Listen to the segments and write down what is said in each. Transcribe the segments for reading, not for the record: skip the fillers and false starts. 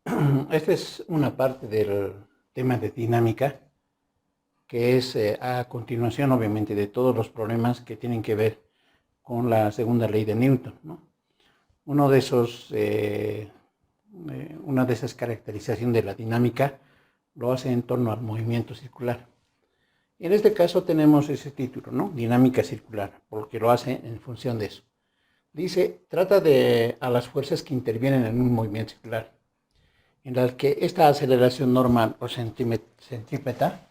Esta es una parte del tema de dinámica, que es a continuación, obviamente, de todos los problemas que tienen que ver con la segunda ley de Newton, ¿no? Uno de esos, una de esas caracterizaciones de la dinámica lo hace en torno al movimiento circular. Y en este caso tenemos ese título, ¿no? Dinámica circular, porque lo hace en función de eso. Dice, trata de a las fuerzas que intervienen en un movimiento circular, en las que esta aceleración normal o centrípeta,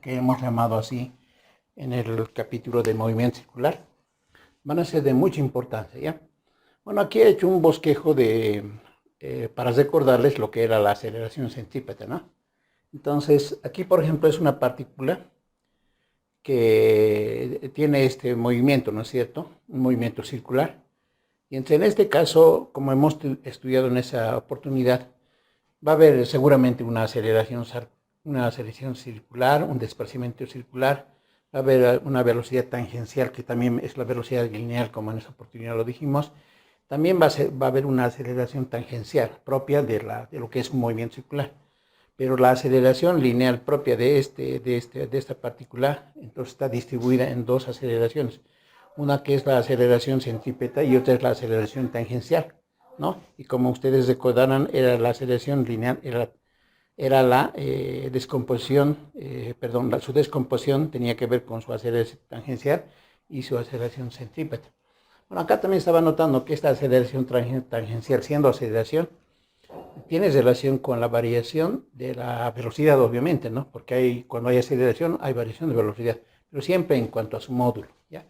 que hemos llamado así en el capítulo de movimiento circular, van a ser de mucha importancia, ¿ya? Bueno, aquí he hecho un bosquejo para recordarles lo que era la aceleración centrípeta, ¿no? Entonces, aquí, por ejemplo, es una partícula que tiene este movimiento, ¿no es cierto? Un movimiento circular. Y en este caso, como hemos estudiado en esa oportunidad, va a haber seguramente una aceleración circular, un desplazamiento circular, va a haber una velocidad tangencial, que también es la velocidad lineal, como en esa oportunidad lo dijimos. También va a haber una aceleración tangencial propia de lo que es un movimiento circular. Pero la aceleración lineal propia de esta partícula, entonces está distribuida en dos aceleraciones. Una que es la aceleración centrípeta y otra es la aceleración tangencial, ¿no? Y como ustedes recordarán, era la aceleración lineal, era la descomposición, su descomposición tenía que ver con su aceleración tangencial y su aceleración centrípeta. Bueno, acá también estaba notando que esta aceleración tangencial, siendo aceleración, tiene relación con la variación de la velocidad, obviamente, ¿no? Porque cuando hay aceleración hay variación de velocidad, pero siempre en cuanto a su módulo, ¿ya?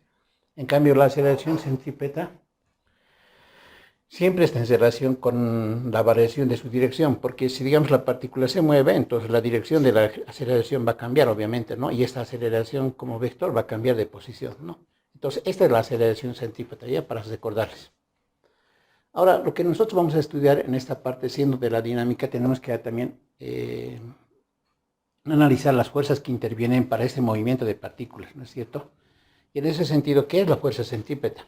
En cambio, la aceleración centrípeta siempre está en relación con la variación de su dirección, porque si, digamos, la partícula se mueve, entonces la dirección de la aceleración va a cambiar, obviamente, ¿no? Y esta aceleración como vector va a cambiar de posición, ¿no? Entonces, esta es la aceleración centrípeta, ya para recordarles. Ahora, lo que nosotros vamos a estudiar en esta parte, siendo de la dinámica, tenemos que también analizar las fuerzas que intervienen para este movimiento de partículas, ¿no es cierto? Y en ese sentido, ¿qué es la fuerza centrípeta?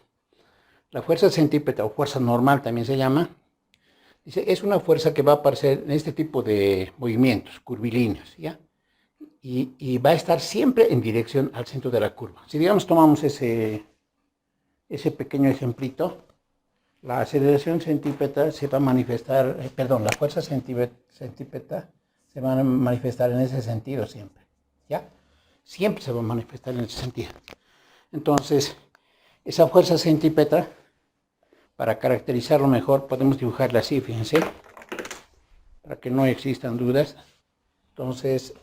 La fuerza centrípeta o fuerza normal también se llama. Dice, es una fuerza que va a aparecer en este tipo de movimientos curvilíneos, ¿ya? Y va a estar siempre en dirección al centro de la curva. Si, digamos, tomamos ese pequeño ejemplito, la aceleración centrípeta se va a manifestar, la fuerza centrípeta se va a manifestar en ese sentido siempre, ¿ya? Siempre se va a manifestar en ese sentido. Entonces, esa fuerza centrípeta, para caracterizarlo mejor, podemos dibujarla así, fíjense, para que no existan dudas. Entonces,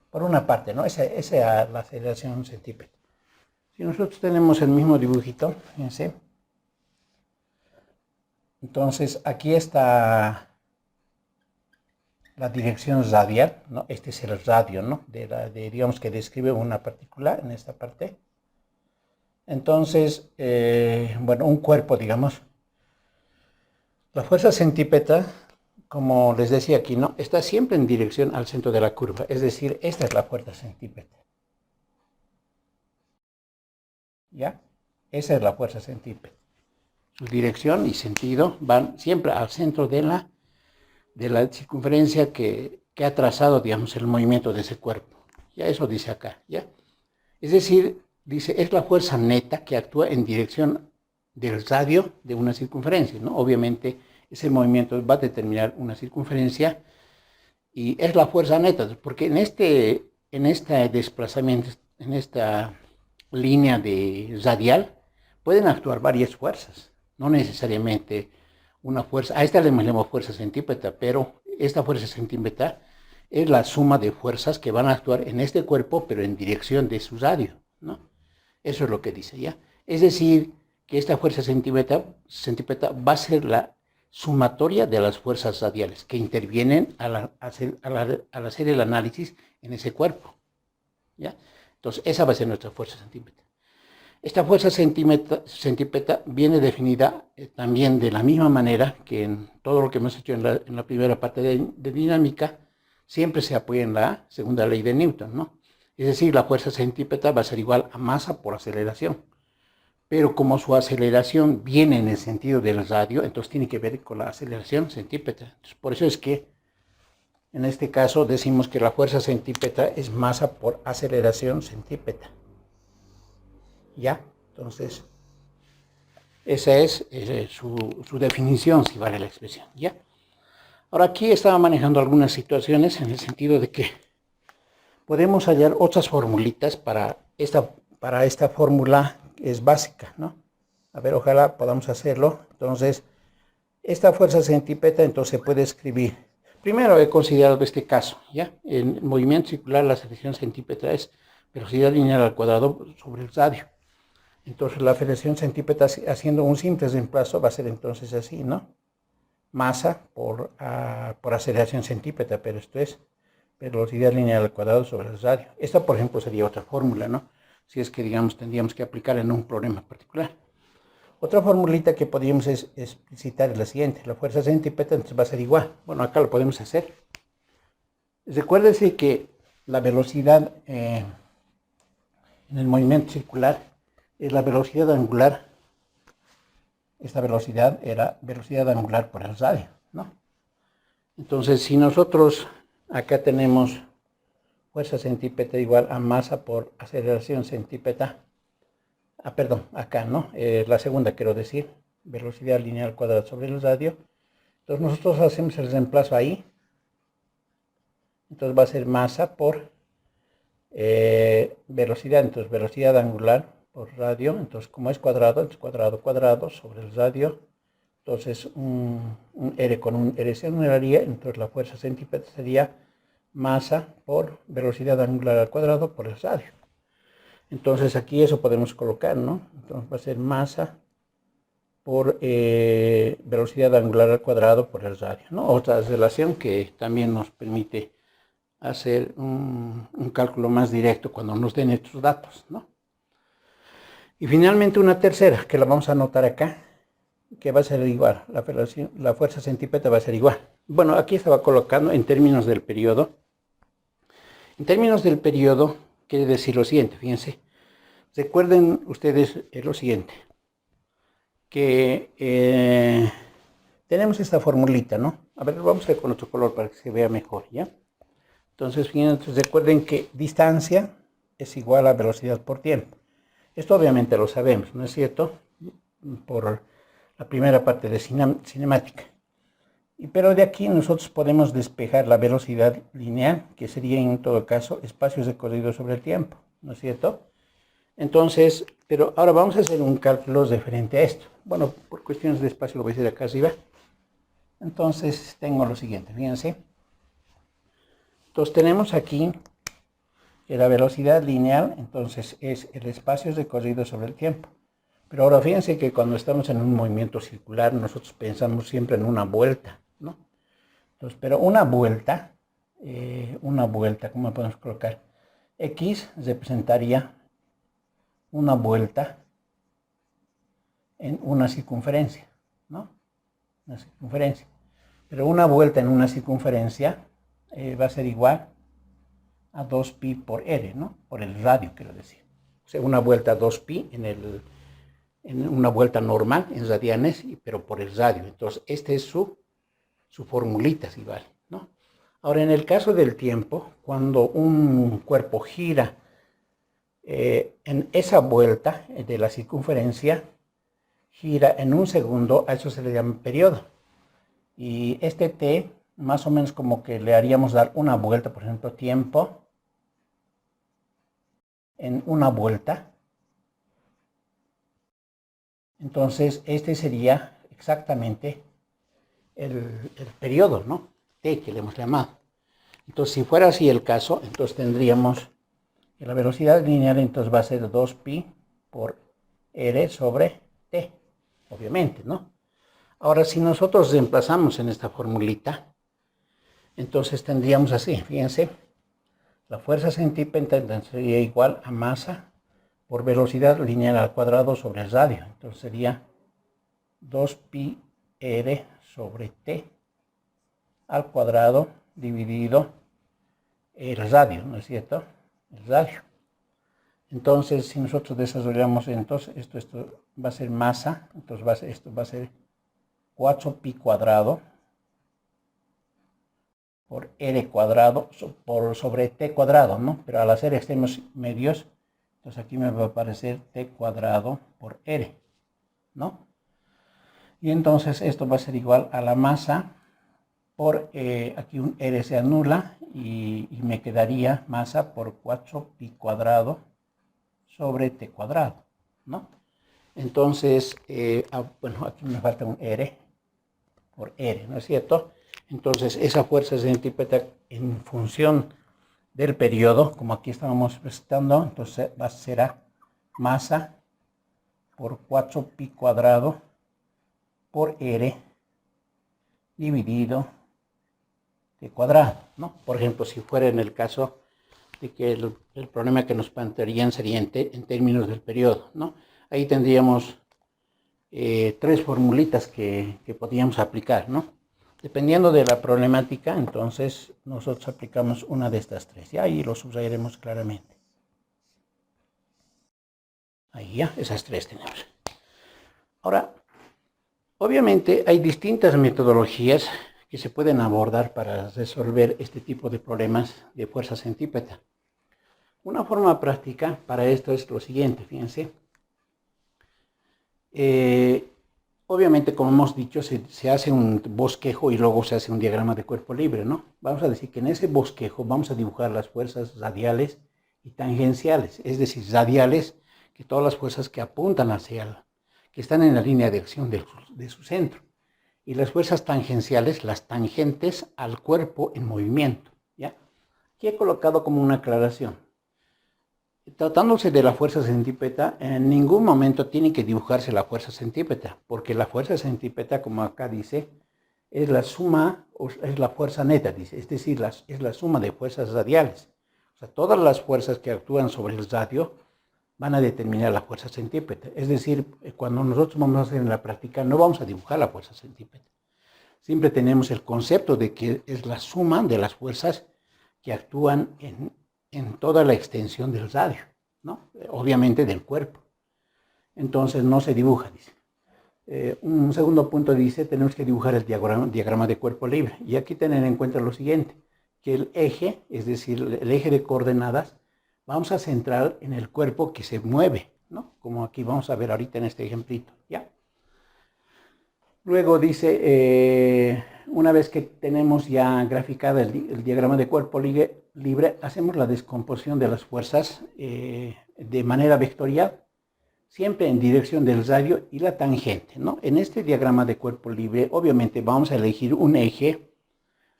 por una parte, ¿no? Esa es la aceleración centrípeta. Si nosotros tenemos el mismo dibujito, fíjense, entonces aquí está la dirección radial, ¿no? Este es el radio, ¿no? Digamos que describe una partícula en esta parte. Entonces, bueno, un cuerpo, digamos. La fuerza centrípeta, como les decía aquí, ¿no? Está siempre en dirección al centro de la curva. Es decir, esta es la fuerza centrípeta. ¿Ya? Esa es la fuerza centrípeta. Su dirección y sentido van siempre al centro de la circunferencia que ha trazado, digamos, el movimiento de ese cuerpo. Ya eso dice acá, ¿ya? Es decir, dice, es la fuerza neta que actúa en dirección del radio de una circunferencia, ¿no? Obviamente, ese movimiento va a determinar una circunferencia y es la fuerza neta, porque en este desplazamiento, en esta línea radial, pueden actuar varias fuerzas, no necesariamente una fuerza. A esta le llamamos fuerza centrípeta, pero esta fuerza centrípeta es la suma de fuerzas que van a actuar en este cuerpo, pero en dirección de su radio, ¿no? Eso es lo que dice, ¿ya? Es decir, que esta fuerza centrípeta va a ser la sumatoria de las fuerzas radiales que intervienen al hacer el análisis en ese cuerpo, ¿ya? Entonces, esa va a ser nuestra fuerza centrípeta. Esta fuerza centrípeta viene definida también de la misma manera que en todo lo que hemos hecho en la primera parte de dinámica, siempre se apoya en la segunda ley de Newton, ¿no? Es decir, la fuerza centrípeta va a ser igual a masa por aceleración. pero como su aceleración viene en el sentido del radio, entonces tiene que ver con la aceleración centípeta. Entonces, por eso es que en este caso decimos que la fuerza centípeta es masa por aceleración centípeta. ¿Ya? Entonces, esa es su definición, si vale la expresión. ¿Ya? Ahora aquí estaba manejando algunas situaciones en el sentido de que podemos hallar otras formulitas para esta fórmula que es básica, ¿no? A ver, ojalá podamos hacerlo. Entonces, esta fuerza centípeta entonces se puede escribir. Primero he considerado este caso, ¿ya? En movimiento circular la aceleración centípeta es velocidad lineal al cuadrado sobre el radio. Entonces la aceleración centípeta haciendo un simple reemplazo va a ser entonces así, ¿no? Masa por aceleración centípeta, pero esto es velocidad lineal al cuadrado sobre el radio. Esta, por ejemplo, sería otra fórmula, ¿no? Si es que, digamos, tendríamos que aplicar en un problema particular. Otra formulita que podríamos explicitar es la siguiente. La fuerza centípeta entonces va a ser igual. Bueno, acá lo podemos hacer. Recuérdese que la velocidad en el movimiento circular es la velocidad angular. Esta velocidad era velocidad angular por el radio, ¿no? Entonces, si nosotros acá tenemos fuerza centípeta igual a masa por aceleración centípeta, perdón, acá, ¿no? La segunda quiero decir, velocidad lineal cuadrada sobre el radio. Entonces nosotros hacemos el reemplazo ahí. Entonces va a ser masa por velocidad, entonces velocidad angular por radio. Entonces como es cuadrado, entonces cuadrado sobre el radio. Entonces un R con un R se anularía, entonces la fuerza centípeta sería masa por velocidad angular al cuadrado por el radio. Entonces aquí eso podemos colocar, ¿no? Entonces va a ser masa por velocidad angular al cuadrado por el radio, ¿no? Otra relación que también nos permite hacer un cálculo más directo cuando nos den estos datos, ¿no? Y finalmente una tercera, que la vamos a anotar acá, que va a ser igual, la fuerza centípeta va a ser igual. Bueno, aquí estaba colocando en términos del periodo. En términos del periodo, quiere decir lo siguiente, fíjense. Recuerden ustedes lo siguiente, que tenemos esta formulita, ¿no? A ver, vamos a ver con otro color para que se vea mejor, ¿ya? Entonces, fíjense, recuerden que distancia es igual a velocidad por tiempo. Esto obviamente lo sabemos, ¿no es cierto? Por la primera parte de cinemática. Pero de aquí nosotros podemos despejar la velocidad lineal, que sería en todo caso espacios recorridos sobre el tiempo, ¿no es cierto? Entonces, pero ahora vamos a hacer un cálculo referente a esto. Bueno, por cuestiones de espacio lo voy a hacer acá arriba. Entonces tengo lo siguiente, fíjense. Entonces tenemos aquí que la velocidad lineal, entonces es el espacio recorrido sobre el tiempo. Pero ahora fíjense que cuando estamos en un movimiento circular, nosotros pensamos siempre en una vuelta, ¿no? Entonces, pero una vuelta, ¿cómo podemos colocar? X representaría una vuelta en una circunferencia, ¿no? Una circunferencia. Pero una vuelta en una circunferencia va a ser igual a 2pi por r, ¿no? Por el radio, quiero decir. O sea, una vuelta a 2pi en una vuelta normal en radianes, pero por el radio. Entonces, esta es su formulita, si vale, ¿no? Ahora, en el caso del tiempo, cuando un cuerpo gira en esa vuelta de la circunferencia, gira en un segundo, a eso se le llama periodo. Y este t, más o menos como que le haríamos dar una vuelta, por ejemplo, tiempo en una vuelta. Entonces, este sería exactamente el periodo, ¿no? T, que le hemos llamado. Entonces, si fuera así el caso, entonces tendríamos que la velocidad lineal entonces va a ser 2pi por r sobre t, obviamente, ¿no? Ahora, si nosotros reemplazamos en esta formulita, entonces tendríamos así, fíjense, la fuerza centípeta sería igual a masa por velocidad lineal al cuadrado sobre el radio. Entonces sería 2pi r sobre t al cuadrado dividido el radio, ¿no es cierto? El radio. Entonces, si nosotros desarrollamos, entonces, esto va a ser masa, entonces esto va a ser 4pi cuadrado por r cuadrado sobre t cuadrado, ¿no? Pero al hacer extremos medios, entonces aquí me va a aparecer t cuadrado por r, ¿no? Y entonces esto va a ser igual a la masa por, aquí un r se anula y me quedaría masa por 4pi cuadrado sobre t cuadrado, ¿no? Entonces, bueno, aquí me falta un r por r, ¿no es cierto? Entonces, esa fuerza centrípeta en función del periodo, como aquí estábamos presentando, entonces va a ser masa por 4pi cuadrado por r dividido t cuadrado, ¿no? Por ejemplo, si fuera en el caso de que el problema que nos plantearían sería en términos del periodo, ¿no? Ahí tendríamos 3 formulitas que podríamos aplicar, ¿no? Dependiendo de la problemática, entonces nosotros aplicamos una de estas 3, ¿ya? Ahí lo subrayaremos claramente. Ahí ya, esas 3 tenemos. Ahora, obviamente hay distintas metodologías que se pueden abordar para resolver este tipo de problemas de fuerza centrípeta. Una forma práctica para esto es lo siguiente, fíjense. Obviamente, como hemos dicho, se hace un bosquejo y luego se hace un diagrama de cuerpo libre, ¿no? Vamos a decir que en ese bosquejo vamos a dibujar las fuerzas radiales y tangenciales, es decir, radiales, que todas las fuerzas que apuntan hacia que están en la línea de acción de su centro, y las fuerzas tangenciales, las tangentes al cuerpo en movimiento, ¿ya? Aquí he colocado como una aclaración. Tratándose de la fuerza centrípeta, en ningún momento tiene que dibujarse la fuerza centrípeta, porque la fuerza centrípeta, como acá dice, es la suma, es la fuerza neta, dice, es decir, es la suma de fuerzas radiales. O sea, todas las fuerzas que actúan sobre el radio van a determinar la fuerza centrípeta. Es decir, cuando nosotros vamos a hacer en la práctica, no vamos a dibujar la fuerza centrípeta. Siempre tenemos el concepto de que es la suma de las fuerzas que actúan en toda la extensión del radio, ¿no? Obviamente del cuerpo. Entonces no se dibuja, dice. Un segundo punto dice, tenemos que dibujar el diagrama de cuerpo libre. Y aquí tener en cuenta lo siguiente, que el eje, es decir, el eje de coordenadas, vamos a centrar en el cuerpo que se mueve, ¿no? Como aquí vamos a ver ahorita en este ejemplito, ¿ya? Luego dice, una vez que tenemos ya graficada el diagrama de cuerpo libre, hacemos la descomposición de las fuerzas de manera vectorial, siempre en dirección del radio y la tangente, ¿no? En este diagrama de cuerpo libre, obviamente vamos a elegir un eje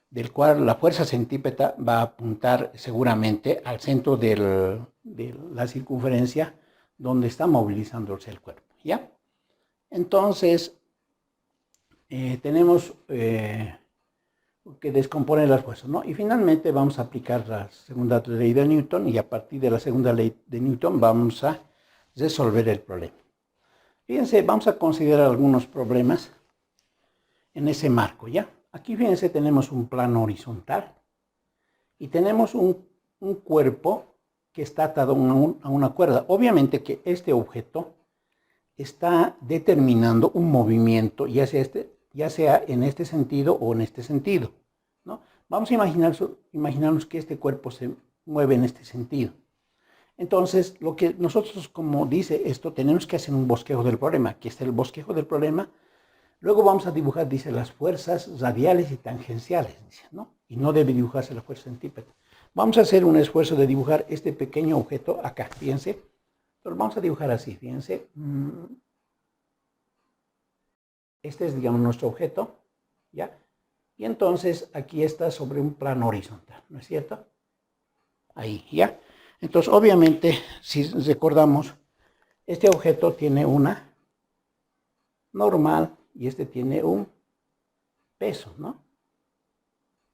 del cual la fuerza centrípeta va a apuntar seguramente al centro de la circunferencia donde está movilizándose el cuerpo, ¿ya? Entonces, tenemos que descomponer las fuerzas, ¿no? Y finalmente vamos a aplicar la segunda ley de Newton y a partir de la segunda ley de Newton vamos a resolver el problema. Fíjense, vamos a considerar algunos problemas en ese marco, ¿ya? Aquí, fíjense, tenemos un plano horizontal y tenemos un cuerpo que está atado a una cuerda. Obviamente que este objeto está determinando un movimiento, ya sea en este sentido o en este sentido, ¿no? Vamos a imaginarnos que este cuerpo se mueve en este sentido. Entonces, lo que nosotros, como dice esto, tenemos que hacer un bosquejo del problema. Aquí está el bosquejo del problema. Luego vamos a dibujar, dice, las fuerzas radiales y tangenciales, dice, ¿no? Y no debe dibujarse la fuerza centrípeta. Vamos a hacer un esfuerzo de dibujar este pequeño objeto acá, fíjense. Entonces vamos a dibujar así, fíjense. Este es, digamos, nuestro objeto, ¿ya? Y entonces aquí está sobre un plano horizontal, ¿no es cierto? Ahí, ¿ya? Entonces, obviamente, si recordamos, este objeto tiene una normal y este tiene un peso, ¿no?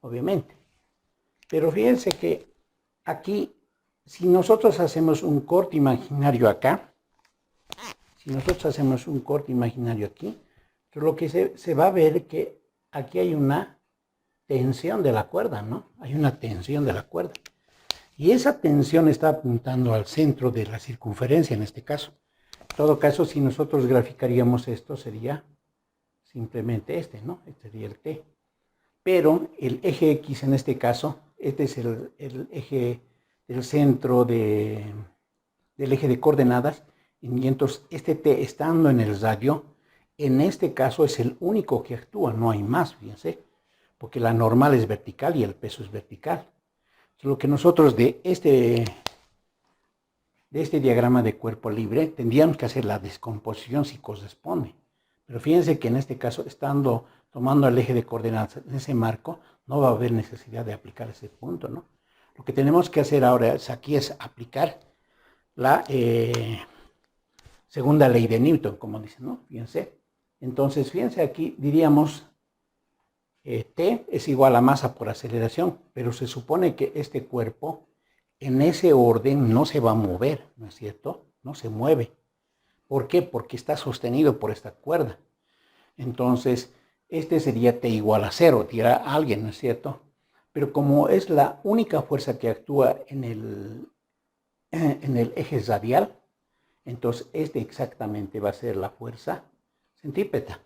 Obviamente. Pero fíjense que aquí, si nosotros hacemos un corte imaginario acá, aquí, lo que se va a ver que aquí hay una tensión de la cuerda, ¿no? Hay una tensión de la cuerda. Y esa tensión está apuntando al centro de la circunferencia en este caso. En todo caso, si nosotros graficaríamos esto, sería simplemente este, ¿no? Este sería el T. Pero el eje X en este caso, este es el eje del centro del eje de coordenadas, y entonces este T estando en el radio, en este caso es el único que actúa, no hay más, fíjense, porque la normal es vertical y el peso es vertical. Lo que nosotros de este diagrama de cuerpo libre tendríamos que hacer la descomposición si corresponde. Pero fíjense que en este caso, tomando el eje de coordenadas en ese marco, no va a haber necesidad de aplicar ese punto, ¿no? Lo que tenemos que hacer ahora aquí es aplicar la segunda ley de Newton, como dicen, ¿no? Fíjense. Entonces, fíjense aquí, diríamos, T es igual a masa por aceleración, pero se supone que este cuerpo en ese orden no se va a mover, ¿no es cierto? No se mueve. ¿Por qué? Porque está sostenido por esta cuerda. Entonces, este sería T igual a 0, dirá alguien, ¿no es cierto? Pero como es la única fuerza que actúa en el eje radial, entonces este exactamente va a ser la fuerza centrípeta.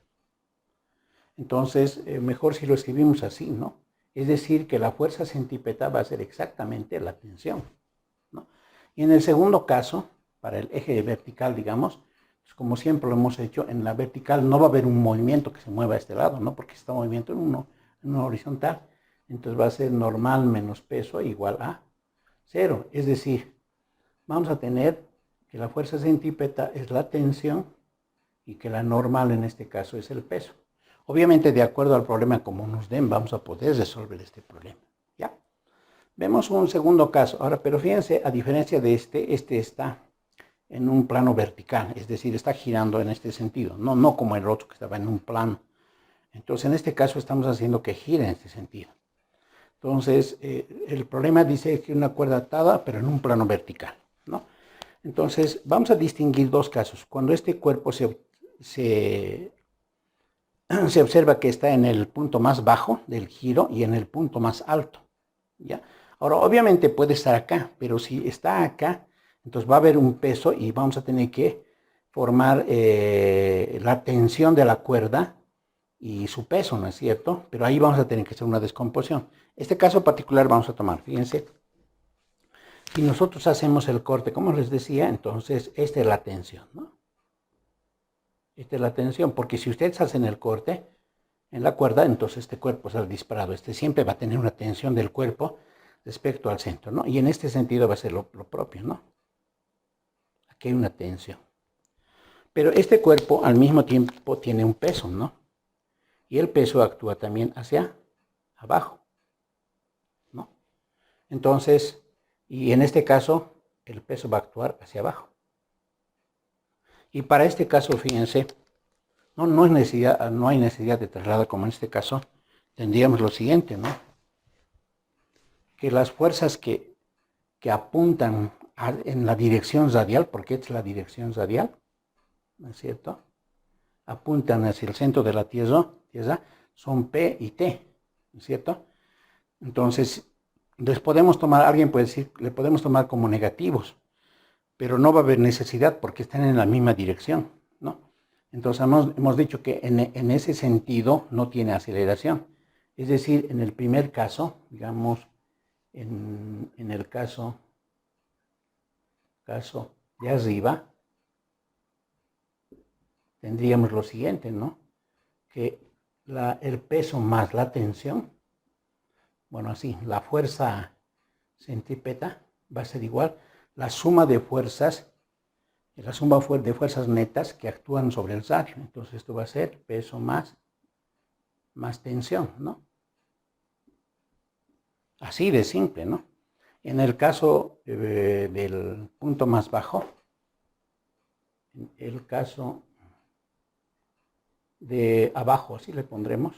Entonces, mejor si lo escribimos así, ¿no? Es decir, que la fuerza centrípeta va a ser exactamente la tensión, ¿no? Y en el segundo caso, para el eje vertical, digamos, pues como siempre lo hemos hecho, en la vertical no va a haber un movimiento que se mueva a este lado, ¿no? Porque está movimiento en una horizontal. Entonces va a ser normal menos peso igual a 0. Es decir, vamos a tener que la fuerza centrípeta es la tensión y que la normal en este caso es el peso. Obviamente, de acuerdo al problema como nos den, vamos a poder resolver este problema, ¿ya? Vemos un segundo caso. Ahora, pero fíjense, a diferencia de este está en un plano vertical, es decir, está girando en este sentido, no como el otro que estaba en un plano. Entonces, en este caso estamos haciendo que gire en este sentido. Entonces, el problema dice que una cuerda atada, pero en un plano vertical, ¿no? Entonces, vamos a distinguir dos casos. Cuando este cuerpo se observa que está en el punto más bajo del giro y en el punto más alto, ¿ya? Ahora, obviamente puede estar acá, pero si está acá, entonces va a haber un peso y vamos a tener que formar la tensión de la cuerda y su peso, ¿no es cierto? Pero ahí vamos a tener que hacer una descomposición. Este caso particular vamos a tomar, fíjense, si nosotros hacemos el corte, como les decía, entonces esta es la tensión, ¿no? Esta es la tensión, porque si ustedes hacen el corte en la cuerda, entonces este cuerpo sale disparado. Este siempre va a tener una tensión del cuerpo respecto al centro, ¿no? Y en este sentido va a ser lo propio, ¿no? Aquí hay una tensión. Pero este cuerpo al mismo tiempo tiene un peso, ¿no? Y el peso actúa también hacia abajo, ¿no? Entonces, y en este caso, el peso va a actuar hacia abajo. Y para este caso, fíjense, no hay necesidad de trasladar como en este caso. Tendríamos lo siguiente, ¿no? Que las fuerzas que apuntan en la dirección radial, porque esta es la dirección radial, ¿no es cierto? Apuntan hacia el centro de la Tierra, son P y T, ¿no es cierto? Entonces, les podemos tomar, alguien puede decir, le podemos tomar como negativos, pero no va a haber necesidad porque están en la misma dirección, ¿no? Entonces hemos dicho que en ese sentido no tiene aceleración. Es decir, en el primer caso, digamos, en el caso de arriba, tendríamos lo siguiente, ¿no? Que el peso más la tensión, bueno, así, la fuerza centrípeta va a ser igual la suma de fuerzas, la suma de fuerzas netas que actúan sobre el radio. Entonces esto va a ser peso más tensión, ¿no? Así de simple, ¿no? En el caso del punto más bajo, en el caso de abajo, así le pondremos.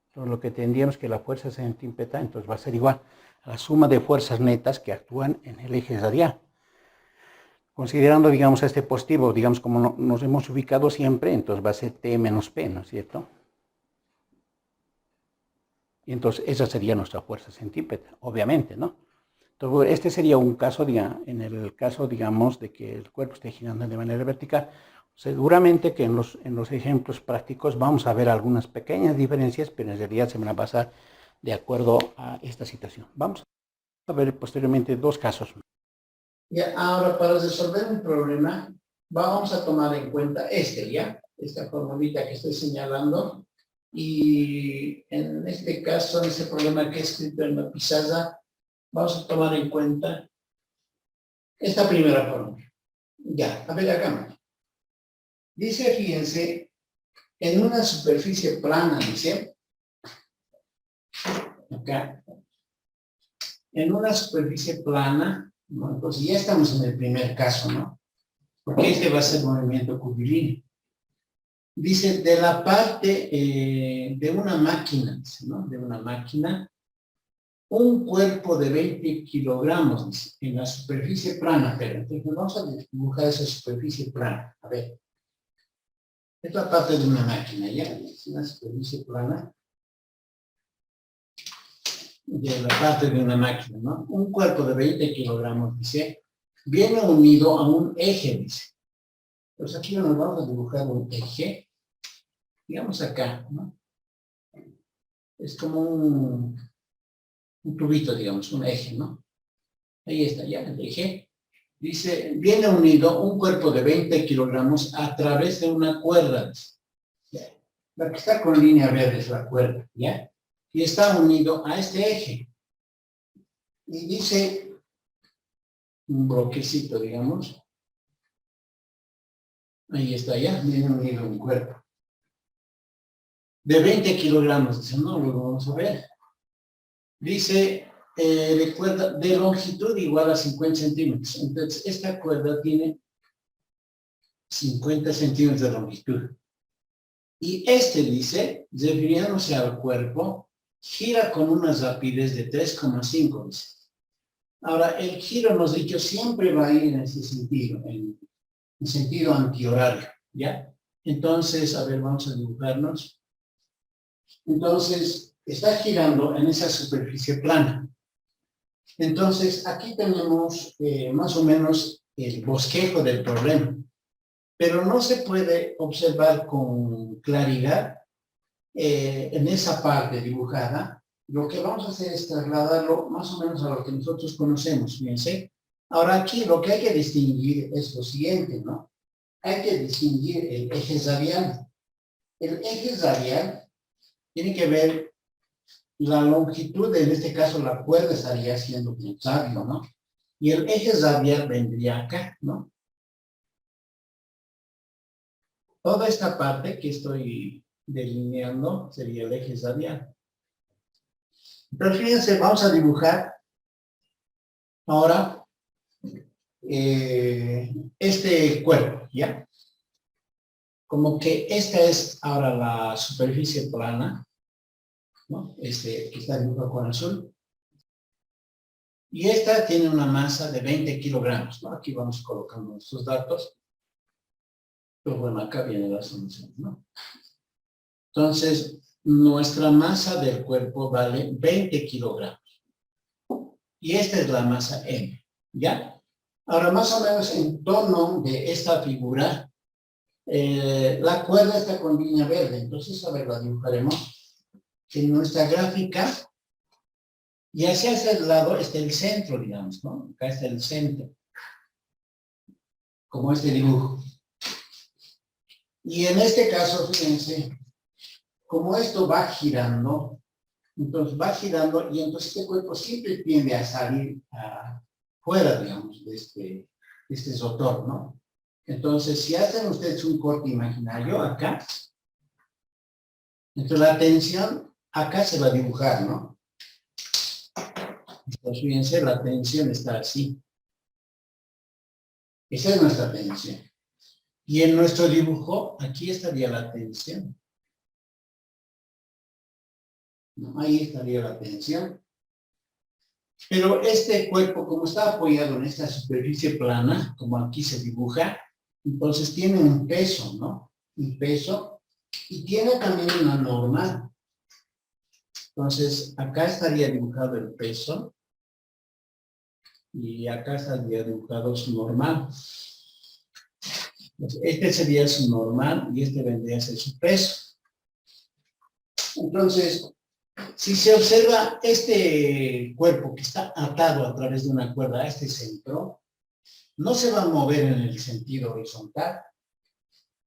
Entonces lo que tendríamos que la fuerza centrípeta, entonces va a ser igual a la suma de fuerzas netas que actúan en el eje radial. Considerando, digamos, a este positivo, digamos, como nos hemos ubicado siempre, entonces va a ser T menos P, ¿no es cierto? Y entonces esa sería nuestra fuerza centrípeta, obviamente, ¿no? Entonces, este sería un caso, en el caso, digamos, de que el cuerpo esté girando de manera vertical. Seguramente que en los ejemplos prácticos vamos a ver algunas pequeñas diferencias, pero en realidad se van a basar de acuerdo a esta situación. Vamos a ver posteriormente dos casos. Ya, ahora para resolver un problema, vamos a tomar en cuenta esta formulita que estoy señalando. Y en este caso, en este problema que he escrito en la pizarra, vamos a tomar en cuenta esta primera fórmula. Ya, a ver acá. Dice, fíjense, en una superficie plana, dice, acá, en una superficie plana, ¿no? Entonces ya estamos en el primer caso, ¿no? Porque este va a ser movimiento curvilíneo. Dice, de la parte de una máquina, ¿no? De una máquina, un cuerpo de 20 kilogramos, dice, en la superficie plana. Pero entonces vamos a dibujar esa superficie plana. A ver. Es la parte de una máquina, ¿ya? Es una superficie plana. De la parte de una máquina, ¿no? Un cuerpo de 20 kilogramos, dice, viene unido a un eje, dice. Pues aquí nos vamos a dibujar un eje. Digamos acá, ¿no? Es como un tubito, digamos, un eje, ¿no? Ahí está, ya, el eje. Dice, viene unido un cuerpo de 20 kilogramos a través de una cuerda. La que está con línea verde es la cuerda, ¿ya? Y está unido a este eje. Y dice, un bloquecito, digamos. Ahí está, ya, viene unido un cuerpo. De 20 kilogramos, dice, no, lo vamos a ver. Dice, de cuerda de longitud igual a 50 centímetros. Entonces, esta cuerda tiene 50 centímetros de longitud. Y este, dice, refiriéndose al cuerpo, gira con una rapidez de 3,5, dice. Ahora, el giro, nos ha dicho, siempre va a ir en ese sentido, en sentido antihorario, ¿ya? Entonces, a ver, vamos a dibujarnos. Entonces, está girando en esa superficie plana. Entonces, aquí tenemos más o menos el bosquejo del problema, pero no se puede observar con claridad en esa parte dibujada. Lo que vamos a hacer es trasladarlo más o menos a lo que nosotros conocemos, fíjense. Ahora aquí lo que hay que distinguir es lo siguiente, ¿no? Hay que distinguir el eje radial. El eje radial tiene que ver la longitud, en este caso la cuerda estaría siendo un radio, ¿no? Y el eje radial vendría acá, ¿no? Toda esta parte que estoy delineando sería el eje radial. Pero fíjense, vamos a dibujar ahora este cuerpo, ¿ya? Como que esta es ahora la superficie plana, ¿no? Que está dibujado con azul. Y esta tiene una masa de 20 kilogramos, ¿no? Aquí vamos colocando estos datos. Pero bueno, acá viene la solución, ¿no? Entonces, nuestra masa del cuerpo vale 20 kilogramos. Y esta es la masa M, ¿ya? Ahora, más o menos en torno de esta figura, la cuerda está con línea verde. Entonces, a ver, la dibujaremos en nuestra gráfica. Y hacia ese lado está el centro, digamos, ¿no? Acá está el centro. Como este dibujo. Y en este caso, fíjense, como esto va girando, entonces va girando y entonces este cuerpo siempre tiende a salir fuera, digamos, de este rotor, ¿no? Entonces, si hacen ustedes un corte imaginario acá, entonces la tensión acá se va a dibujar, ¿no? Entonces, fíjense, la tensión está así. Esa es nuestra tensión. Y en nuestro dibujo, aquí estaría la tensión. ¿No? Ahí estaría la tensión. Pero este cuerpo, como está apoyado en esta superficie plana, como aquí se dibuja, entonces tiene un peso, ¿no? Un peso. Y tiene también una norma. Entonces, acá estaría dibujado el peso. y acá estaría dibujado su normal. Este sería su normal y este vendría a ser su peso. Entonces, si se observa este cuerpo que está atado a través de una cuerda a este centro, no se va a mover en el sentido horizontal,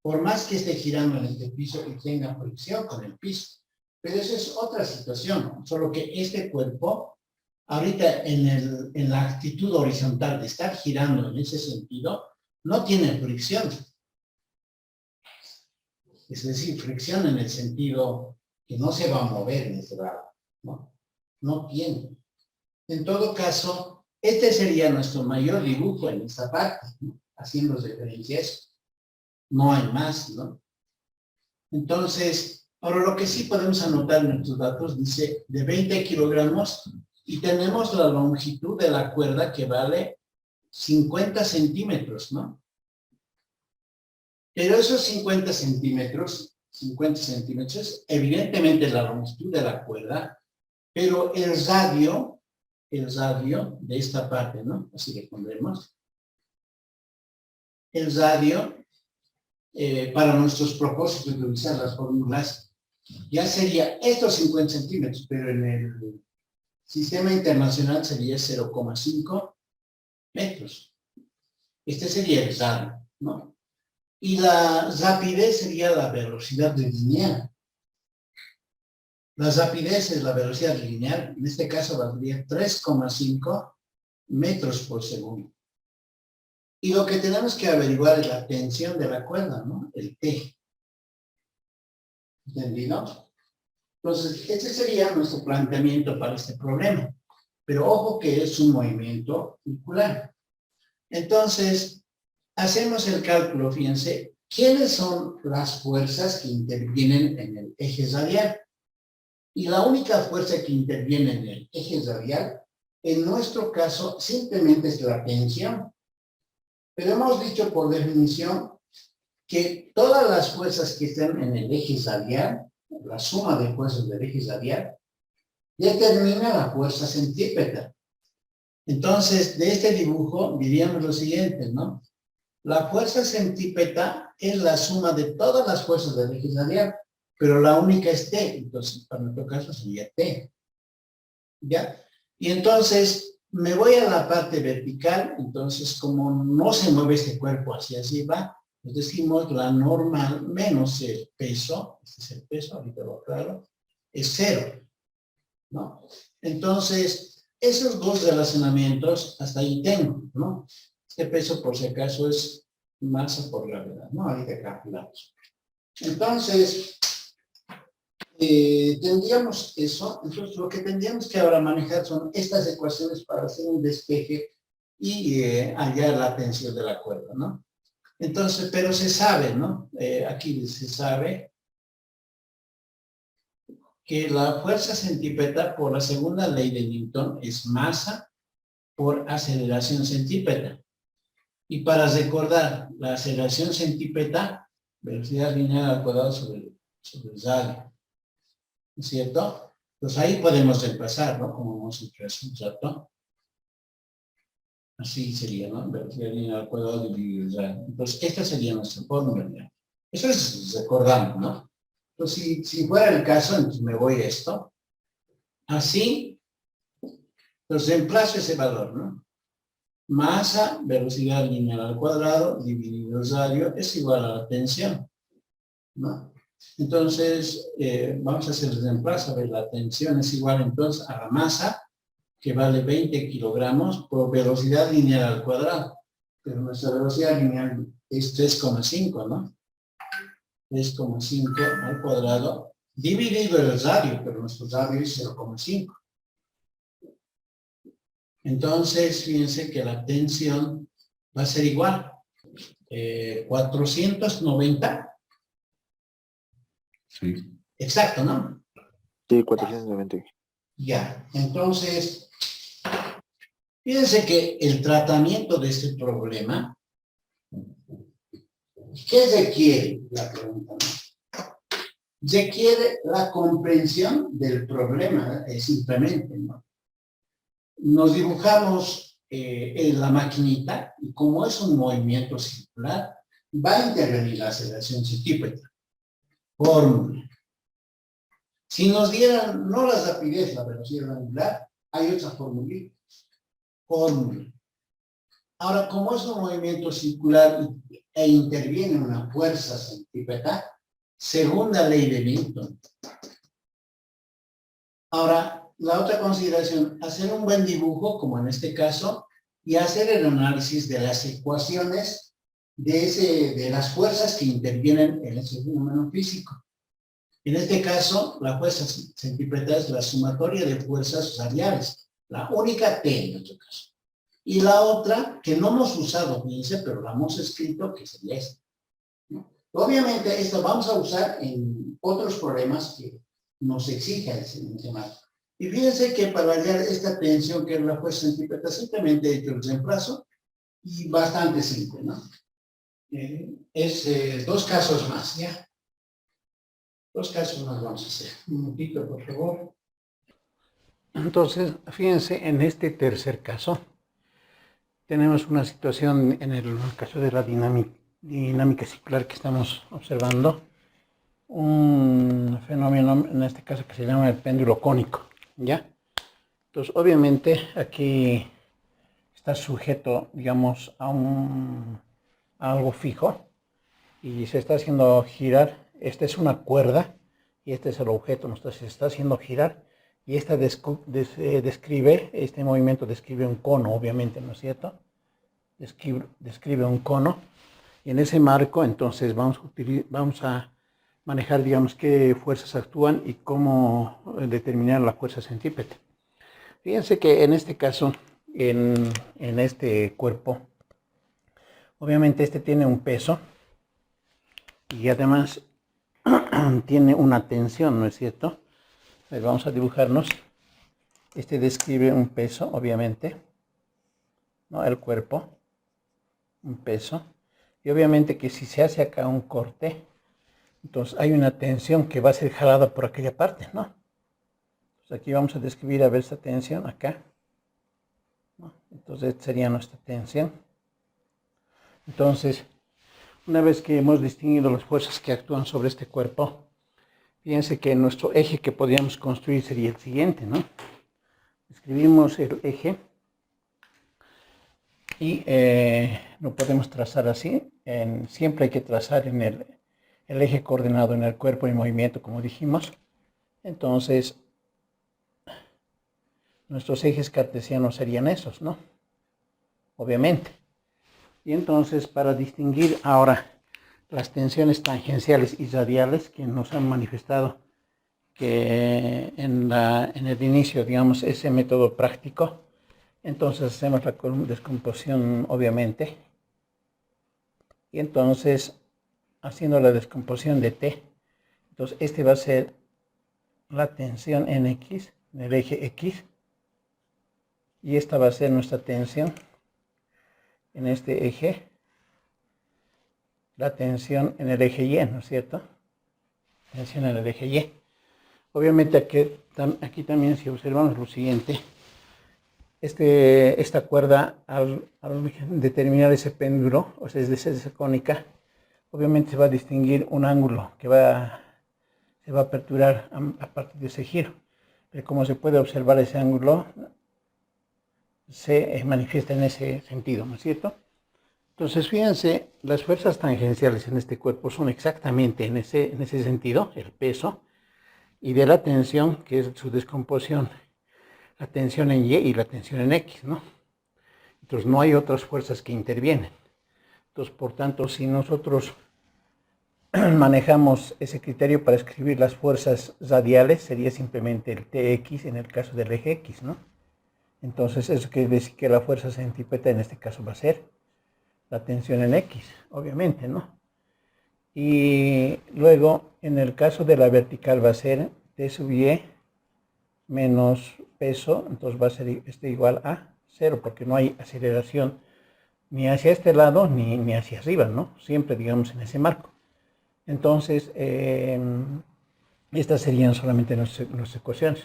por más que esté girando en este piso y tenga fricción con el piso. Pero esa es otra situación, solo que este cuerpo, ahorita en la actitud horizontal de estar girando en ese sentido, no tiene fricción. Es decir, fricción en el sentido que no se va a mover en este lado, ¿no? No tiene. En todo caso, este sería nuestro mayor dibujo en esta parte, ¿no? Haciendo referencia a eso. No hay más, ¿no? Entonces, ahora lo que sí podemos anotar en nuestros datos dice de 20 kilogramos y tenemos la longitud de la cuerda que vale 50 centímetros, ¿no? Pero esos 50 centímetros, evidentemente la longitud de la cuerda, pero el radio de esta parte, ¿no? Así le pondremos. El radio, para nuestros propósitos de utilizar las fórmulas, ya sería estos 50 centímetros, pero en el sistema internacional sería 0,5 metros. Este sería el radio, ¿no? Y la rapidez sería la velocidad lineal. La rapidez es la velocidad lineal, en este caso valdría 3,5 metros por segundo. Y lo que tenemos que averiguar es la tensión de la cuerda, ¿no? El T. ¿Entendido? Entonces, este sería nuestro planteamiento para este problema. Pero ojo que es un movimiento circular. Entonces, hacemos el cálculo, fíjense, ¿quiénes son las fuerzas que intervienen en el eje radial? Y la única fuerza que interviene en el eje radial, en nuestro caso, simplemente es la tensión. Pero hemos dicho por definición que todas las fuerzas que estén en el eje radial, la suma de fuerzas del eje radial, determina la fuerza centrípeta. Entonces, de este dibujo diríamos lo siguiente, ¿no? La fuerza centrípeta es la suma de todas las fuerzas del eje radial, pero la única es T, entonces para nuestro caso sería T. ¿Ya? Y entonces me voy a la parte vertical, entonces como no se mueve este cuerpo hacia arriba, pues decimos la normal menos el peso, este es el peso, ahorita lo aclaro, es 0, ¿no? Entonces, esos dos relacionamientos hasta ahí tengo, ¿no? Este peso, por si acaso, es masa por gravedad, ¿no? Ahorita calculamos. Entonces, tendríamos eso. Entonces, lo que tendríamos que ahora manejar son estas ecuaciones para hacer un despeje y hallar la tensión de la cuerda, ¿no? Entonces, pero se sabe, ¿no? Aquí se sabe que la fuerza centrípeta por la segunda ley de Newton es masa por aceleración centrípeta. Y para recordar, la aceleración centrípeta, velocidad lineal al cuadrado sobre el radio. ¿No es cierto? Pues ahí podemos empezar, ¿no? Como hemos hecho hace un rato. Así sería, ¿no? Velocidad lineal al cuadrado dividido el radio. Entonces, esta sería nuestra fórmula. ¿Ya? Eso es recordando, ¿no? Entonces, si fuera el caso, entonces me voy a esto. Así, entonces reemplazo ese valor, ¿no? Masa, velocidad lineal al cuadrado, dividido el radio, es igual a la tensión, ¿no? Entonces, vamos a hacer el reemplazo. A ver, la tensión es igual entonces a la masa, que vale 20 kilogramos, por velocidad lineal al cuadrado. Pero nuestra velocidad lineal es 3,5, ¿no? 3,5 al cuadrado, dividido el radio, pero nuestro radio es 0,5. Entonces, fíjense que la tensión va a ser igual. 490. Sí. Exacto, ¿no? Sí, 490. Ya, entonces, fíjense que el tratamiento de este problema, ¿qué requiere? La pregunta, ¿no? Requiere la comprensión del problema, simplemente, ¿no? Nos dibujamos en la maquinita, y como es un movimiento circular, va a intervenir la aceleración centrípeta. Fórmula. Si nos dieran, no la rapidez, la velocidad angular, hay otra fórmula. Fórmula. Ahora, como es un movimiento circular e interviene una fuerza centrípeta, segunda ley de Newton. Ahora, la otra consideración, hacer un buen dibujo, como en este caso, y hacer el análisis de las ecuaciones de las fuerzas que intervienen en ese fenómeno físico. En este caso, la fuerza centrípeta es la sumatoria de fuerzas radiales, la única T en nuestro caso. Y la otra, que no hemos usado, fíjense, pero la hemos escrito, que sería esta, ¿no? Obviamente, esto vamos a usar en otros problemas que nos exige el tema. Y fíjense que para hallar esta tensión, que es la fuerza centrípeta, simplemente he hecho el reemplazo, y bastante simple, ¿no? Dos casos más, ¿ya? Dos casos más vamos a hacer. Un momentito, por favor. Entonces, fíjense, en este tercer caso, tenemos una situación en el caso de la dinámica circular que estamos observando, un fenómeno en este caso que se llama el péndulo cónico, ¿ya? Entonces, obviamente, aquí está sujeto, digamos, a algo fijo y se está haciendo girar. Esta es una cuerda y este es el objeto, entonces se está haciendo girar y esta describe, este movimiento describe un cono, obviamente, ¿no es cierto? Describe un cono y en ese marco entonces vamos a manejar, digamos, qué fuerzas actúan y cómo determinar la fuerza centrípeta. Fíjense que en este caso, en este cuerpo, obviamente este tiene un peso y además tiene una tensión, ¿no es cierto? Vamos a dibujarnos. Este describe un peso, obviamente, ¿no? El cuerpo, un peso. Y obviamente que si se hace acá un corte, entonces hay una tensión que va a ser jalada por aquella parte, ¿no? Entonces aquí vamos a describir a ver esta tensión acá, ¿no? Entonces esta sería nuestra tensión. Entonces, una vez que hemos distinguido las fuerzas que actúan sobre este cuerpo, fíjense que nuestro eje que podríamos construir sería el siguiente, ¿no? Escribimos el eje y lo podemos trazar así. Siempre hay que trazar en el eje coordenado en el cuerpo en movimiento, como dijimos. Entonces, nuestros ejes cartesianos serían esos, ¿no? Obviamente. Y entonces, para distinguir ahora las tensiones tangenciales y radiales que nos han manifestado que en el inicio, digamos, ese método práctico, entonces hacemos la descomposición, obviamente, y entonces, haciendo la descomposición de T, entonces este va a ser la tensión en X, en el eje X, y esta va a ser nuestra tensión en este eje, la tensión en el eje Y, ¿no es cierto? Tensión en el eje Y. Obviamente aquí también, si observamos lo siguiente, esta cuerda al determinar ese péndulo, o sea, es de esa cónica, obviamente se va a distinguir un ángulo que se va a aperturar a partir de ese giro. Pero como se puede observar, ese ángulo se manifiesta en ese sentido, ¿no es cierto? Entonces, fíjense, las fuerzas tangenciales en este cuerpo son exactamente en ese sentido, el peso, y de la tensión, que es su descomposición, la tensión en Y y la tensión en X, ¿no? Entonces no hay otras fuerzas que intervienen. Entonces, por tanto, si nosotros manejamos ese criterio para escribir las fuerzas radiales, sería simplemente el Tx en el caso del eje X, ¿no? Entonces, eso quiere decir que la fuerza centrípeta en este caso va a ser la tensión en X, obviamente, ¿no? Y luego, en el caso de la vertical va a ser T sub Y menos peso, entonces va a ser igual a 0, porque no hay aceleración ni hacia este lado ni hacia arriba, ¿no? Siempre, digamos, en ese marco. Entonces, estas serían solamente nuestras ecuaciones.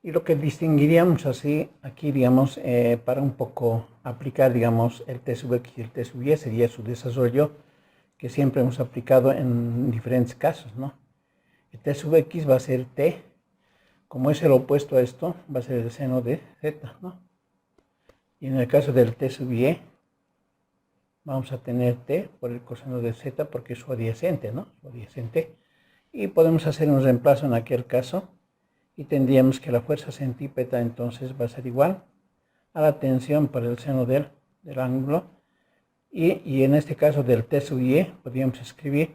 Y lo que distinguiríamos así, aquí, digamos, para un poco aplicar, digamos, el T sub X y el T sub Y, sería su desarrollo que siempre hemos aplicado en diferentes casos, ¿no? El T sub X va a ser T, como es el opuesto a esto, va a ser el seno de Z, ¿no? Y en el caso del T sub Y, vamos a tener T por el coseno de Z porque es su adyacente, ¿no? Su adyacente. Y podemos hacer un reemplazo en aquel caso. Y tendríamos que la fuerza centípeta entonces va a ser igual a la tensión por el seno del ángulo. Y en este caso del T sub Y podríamos escribir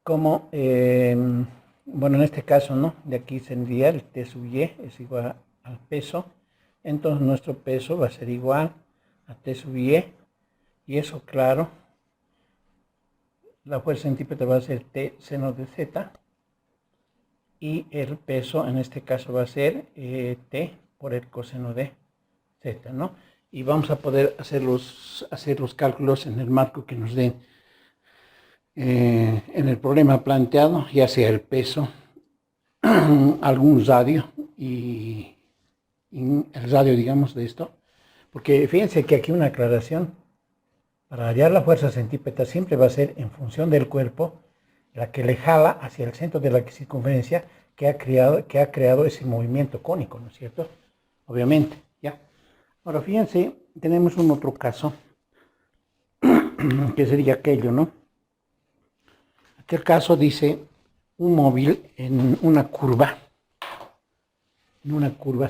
como, bueno, en este caso, ¿no? De aquí tendría el T sub Y es igual al peso. Entonces nuestro peso va a ser igual a T sub Y. Y eso, claro, la fuerza centípeta va a ser T seno de Z. Y el peso en este caso va a ser T por el coseno de Z, ¿no? Y vamos a poder hacer los cálculos en el marco que nos den en el problema planteado, ya sea el peso, algún radio y el radio, digamos, de esto. Porque fíjense que aquí una aclaración, para hallar la fuerza centípeta siempre va a ser en función del cuerpo, la que le jala hacia el centro de la circunferencia que ha creado ese movimiento cónico, ¿no es cierto? Obviamente, ¿ya? Ahora, fíjense, tenemos un otro caso, que sería aquello, ¿no? Aquel caso dice un móvil en una curva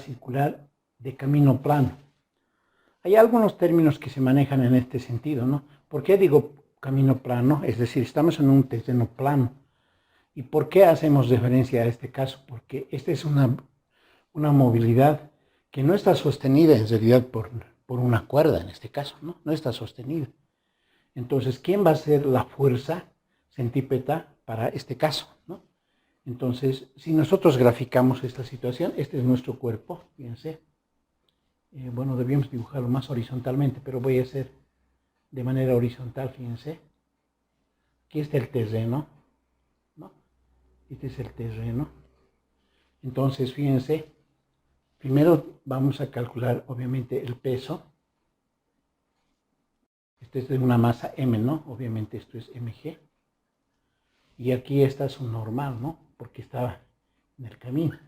circular de camino plano. Hay algunos términos que se manejan en este sentido, ¿no? ¿Por qué digo camino plano? Es decir, estamos en un terreno plano. ¿Y por qué hacemos referencia a este caso? Porque esta es una movilidad que no está sostenida en realidad por una cuerda, en este caso, ¿no? No está sostenida. Entonces, ¿quién va a ser la fuerza centípeta para este caso, ¿no? Entonces, si nosotros graficamos esta situación, este es nuestro cuerpo, fíjense. Bueno, debíamos dibujarlo más horizontalmente, pero voy a hacer de manera horizontal, fíjense. Aquí está el terreno, ¿no? Este es el terreno. Entonces, fíjense, primero vamos a calcular, obviamente, el peso. Esto es de una masa M, ¿no? Obviamente esto es mg. Y aquí está su normal, ¿no? Porque estaba en el camino.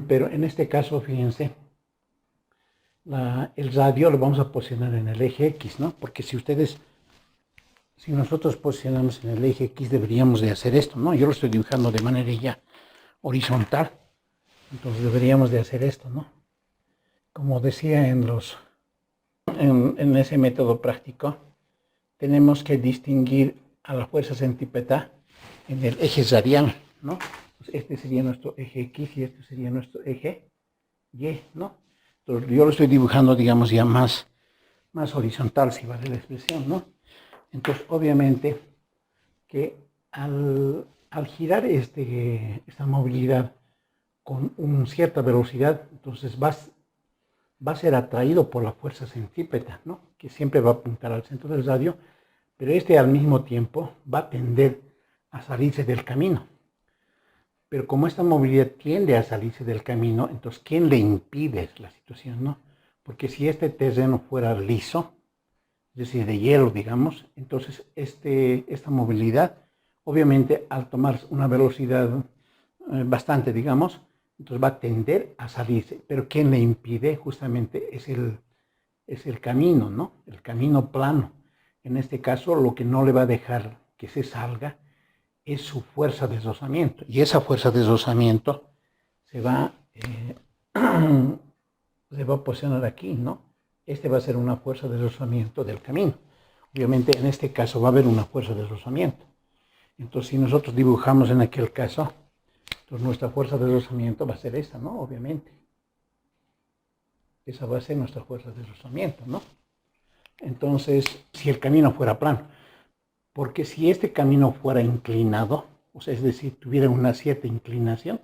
Pero en este caso, fíjense, el radio lo vamos a posicionar en el eje X, ¿no? Porque si nosotros posicionamos en el eje X, deberíamos de hacer esto, ¿no? Yo lo estoy dibujando de manera ya horizontal. Entonces deberíamos de hacer esto, ¿no? Como decía en ese método práctico, tenemos que distinguir a la fuerza centípeta en el eje radial, ¿no? Este sería nuestro eje X y este sería nuestro eje Y, ¿no? Entonces, yo lo estoy dibujando, digamos, ya más horizontal, si vale la expresión, ¿no? Entonces, obviamente, que al girar esta movilidad con una cierta velocidad, entonces va a ser atraído por la fuerza centípeta, ¿no? Que siempre va a apuntar al centro del radio, pero al mismo tiempo va a tender a salirse del camino. Pero como esta movilidad tiende a salirse del camino, entonces, ¿quién le impide la situación, no? Porque si este terreno fuera liso, es decir, de hielo, digamos, entonces esta movilidad, obviamente, al tomar una velocidad bastante, digamos, entonces va a tender a salirse. Pero ¿quién le impide? Justamente es el camino, ¿no? El camino plano. En este caso, lo que no le va a dejar que se salga es su fuerza de rozamiento. Y esa fuerza de rozamiento se va a posicionar aquí, ¿no? Este va a ser una fuerza de rozamiento del camino. Obviamente, en este caso va a haber una fuerza de rozamiento. Entonces, si nosotros dibujamos en aquel caso, entonces nuestra fuerza de rozamiento va a ser esta, ¿no? Obviamente. Esa va a ser nuestra fuerza de rozamiento, ¿no? Entonces, si el camino fuera plano, porque si este camino fuera inclinado, o sea, es decir, tuviera una cierta inclinación,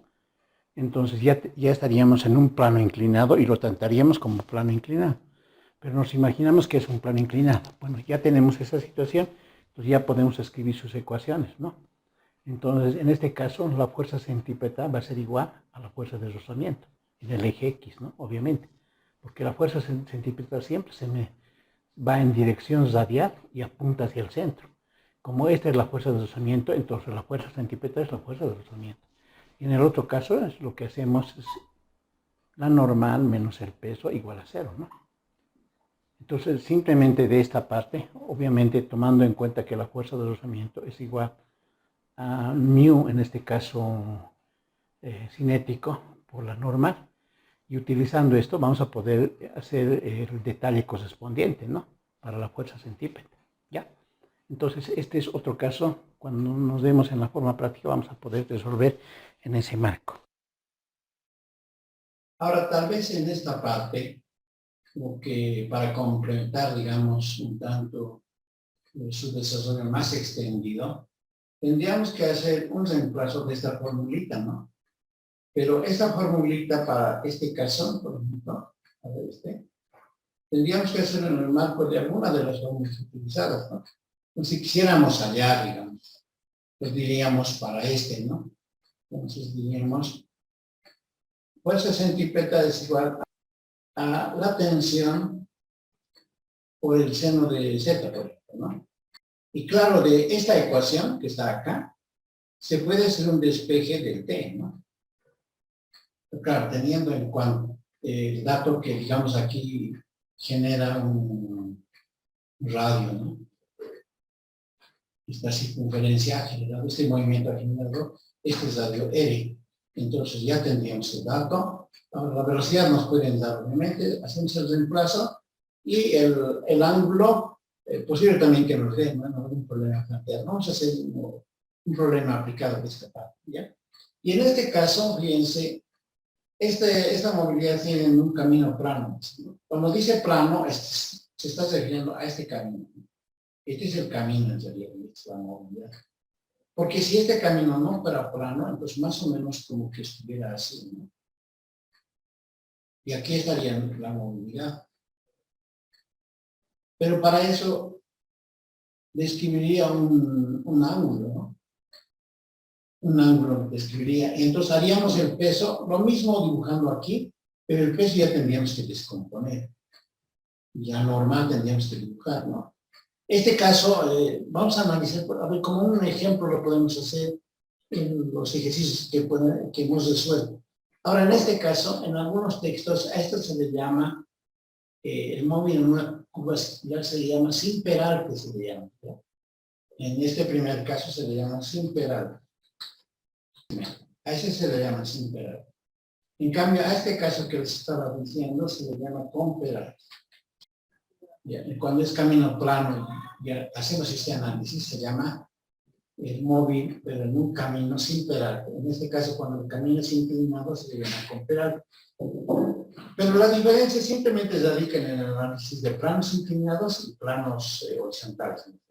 entonces ya estaríamos en un plano inclinado y lo trataríamos como plano inclinado. Pero nos imaginamos que es un plano inclinado. Bueno, ya tenemos esa situación, entonces ya podemos escribir sus ecuaciones, ¿no? Entonces, en este caso, la fuerza centrípeta va a ser igual a la fuerza de rozamiento en el eje X, ¿no? Obviamente, porque la fuerza centrípeta siempre va en dirección radial y apunta hacia el centro. Como esta es la fuerza de rozamiento, entonces la fuerza centrípeta es la fuerza de rozamiento. Y en el otro caso, lo que hacemos es la normal menos el peso igual a 0, ¿no? Entonces, simplemente de esta parte, obviamente tomando en cuenta que la fuerza de rozamiento es igual a mu, en este caso cinético, por la normal, y utilizando esto vamos a poder hacer el detalle correspondiente, ¿no? Para la fuerza centrípeta, ¿ya? Entonces, este es otro caso, cuando nos vemos en la forma práctica vamos a poder resolver en ese marco. Ahora, tal vez en esta parte, como que para complementar, digamos, un tanto su desarrollo más extendido, tendríamos que hacer un reemplazo de esta formulita, ¿no? Pero esta formulita para este caso, por ejemplo, a ver tendríamos que hacerlo en el marco de alguna de las fórmulas utilizadas, ¿no? Entonces, si quisiéramos hallar, digamos, pues diríamos para este, ¿no? Entonces diríamos, fuerza centrípeta es igual a la tensión por el seno de Z, por ejemplo, ¿no? Y claro, de esta ecuación que está acá, se puede hacer un despeje del T, ¿no? Pero claro, teniendo en cuenta el dato que, digamos, aquí genera un radio, ¿no? Esta circunferencia ha generado, este movimiento ha generado este radio R. Entonces ya tendríamos el dato. Ahora, la velocidad nos pueden dar, obviamente, hacemos el reemplazo y el ángulo, posible también que nos dé, no hay ningún problema planteado. Vamos a hacer un problema aplicado de esta parte, ¿ya? Y en este caso, fíjense, esta movilidad tiene un camino plano, ¿no? Cuando dice plano, se está refiriendo a este camino. Este es el camino, en realidad, de la movilidad. Porque si este camino no fuera plano, entonces más o menos como que estuviera así, ¿no? Y aquí estaría la movilidad. Pero para eso describiría un ángulo, ¿no? Un ángulo describiría. Y entonces haríamos el peso, lo mismo dibujando aquí, pero el peso ya tendríamos que descomponer. Ya normal tendríamos que dibujar, ¿no? Este caso, vamos a analizar, a ver, como un ejemplo lo podemos hacer en los ejercicios que hemos resuelto. Ahora, en este caso, en algunos textos, a esto se le llama, el móvil en una curva circular se le llama simperalte, se le llama, ¿no? En este primer caso se le llama simperalte. A ese se le llama simperalte. En cambio, a este caso que les estaba diciendo se le llama comperalte. Cuando es camino plano, ya hacemos este análisis, se llama el móvil, pero en un camino simperalte. En este caso, cuando el camino es inclinado, se le llama comperalte. Pero la diferencia simplemente radica en el análisis de planos inclinados y planos horizontales, en este